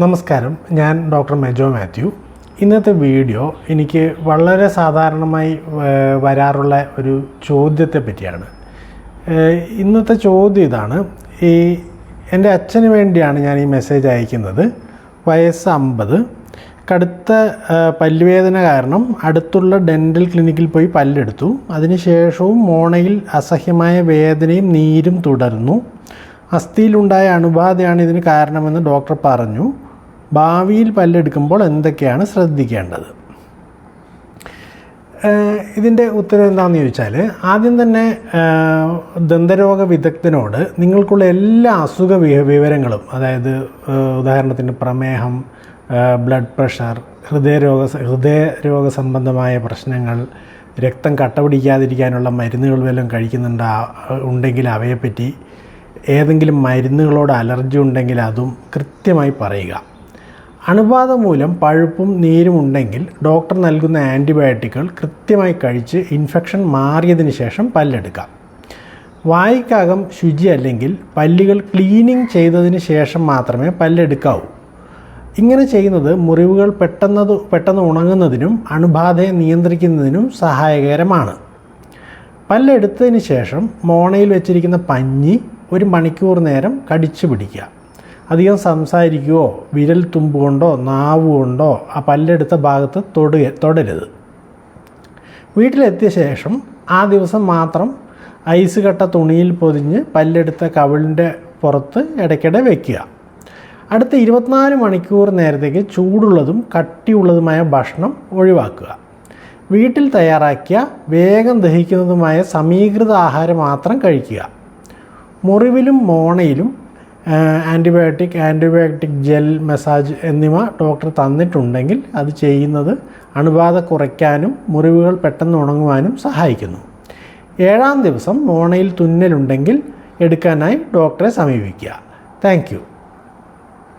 നമസ്കാരം, ഞാൻ ഡോക്ടർ മെജോ മാത്യു. ഇന്നത്തെ വീഡിയോ എനിക്ക് വളരെ സാധാരണമായി വരാറുള്ള ഒരു ചോദ്യത്തെ പറ്റിയാണ്. ഇന്നത്തെ ചോദ്യം ഇതാണ്. എൻ്റെ അച്ഛന് വേണ്ടിയാണ് ഞാൻ ഈ മെസ്സേജ് അയക്കുന്നത്. വയസ്സ് 50, കടുത്ത പല്ലുവേദന കാരണം അടുത്തുള്ള ഡെൻ്റൽ ക്ലിനിക്കിൽ പോയി പല്ലെടുത്തു. അതിനുശേഷവും മോണയിൽ അസഹ്യമായ വേദനയും നീരും തുടർന്നു. അസ്ഥിയിലുണ്ടായ അണുബാധയാണ് ഇതിന് കാരണമെന്ന് ഡോക്ടർ പറഞ്ഞു. ഭാവിയിൽ പല്ലെടുക്കുമ്പോൾ എന്തൊക്കെയാണ് ശ്രദ്ധിക്കേണ്ടത്? ഇതിൻ്റെ ഉത്തരം എന്താണെന്ന് ചോദിച്ചാൽ, ആദ്യം തന്നെ ദന്തരോഗ വിദഗ്ധനോട് നിങ്ങൾക്കുള്ള എല്ലാ അസുഖ വിവരങ്ങളും, അതായത് ഉദാഹരണത്തിന് പ്രമേഹം, ബ്ലഡ് പ്രഷർ, ഹൃദയരോഗ സംബന്ധമായ പ്രശ്നങ്ങൾ, രക്തം കട്ട പിടിക്കാതിരിക്കാനുള്ള മരുന്നുകൾ വല്ലതും ഉണ്ടെങ്കിൽ അവയെപ്പറ്റി, ഏതെങ്കിലും മരുന്നുകളോട് അലർജി ഉണ്ടെങ്കിൽ അതും കൃത്യമായി പറയുക. അണുബാധ മൂലം പഴുപ്പും നീരും ഉണ്ടെങ്കിൽ ഡോക്ടർ നൽകുന്ന ആൻറ്റിബയോട്ടിക്കുകൾ കൃത്യമായി കഴിച്ച് ഇൻഫെക്ഷൻ മാറിയതിന് ശേഷം പല്ലെടുക്കാം. വായ്ക്കകം ശുചി അല്ലെങ്കിൽ പല്ലുകൾ ക്ലീനിങ് ചെയ്തതിന് ശേഷം മാത്രമേ പല്ലെടുക്കാവൂ. ഇങ്ങനെ ചെയ്യുന്നത് മുറിവുകൾ പെട്ടെന്ന് ഉണങ്ങുന്നതിനും അണുബാധയെ നിയന്ത്രിക്കുന്നതിനും സഹായകരമാണ്. പല്ലെടുത്തതിന് ശേഷം മോണയിൽ വെച്ചിരിക്കുന്ന പഞ്ഞി 1 മണിക്കൂർ നേരം കടിച്ചു പിടിക്കുക. അധികം സംസാരിക്കുകയോ വിരൽ തുമ്പ് കൊണ്ടോ നാവ് കൊണ്ടോ ആ പല്ലെടുത്ത ഭാഗത്ത് തൊടരുത്. വീട്ടിലെത്തിയ ശേഷം ആ ദിവസം മാത്രം ഐസ് കട്ട തുണിയിൽ പൊതിഞ്ഞ് പല്ലെടുത്ത കവിളിൻ്റെ പുറത്ത് ഇടയ്ക്കിടെ വയ്ക്കുക. അടുത്ത 24 മണിക്കൂർ നേരത്തേക്ക് ചൂടുള്ളതും കട്ടിയുള്ളതുമായ ഭക്ഷണം ഒഴിവാക്കുക. വീട്ടിൽ തയ്യാറാക്കിയ വേഗം ദഹിക്കുന്നതുമായ സമീകൃത ആഹാരം മാത്രം കഴിക്കുക. മുറിവിലും മോണയിലും ആൻറ്റിബയോട്ടിക് ജെൽ, മസാജ് എന്നിവ ഡോക്ടർ തന്നിട്ടുണ്ടെങ്കിൽ അത് ചെയ്യുന്നത് അണുബാധ കുറയ്ക്കാനും മുറിവുകൾ പെട്ടെന്ന് ഉണങ്ങുവാനും സഹായിക്കുന്നു. 7-ാം ദിവസം മോണയിൽ തുന്നലുണ്ടെങ്കിൽ എടുക്കാനായി ഡോക്ടറെ സമീപിക്കുക. Thank you.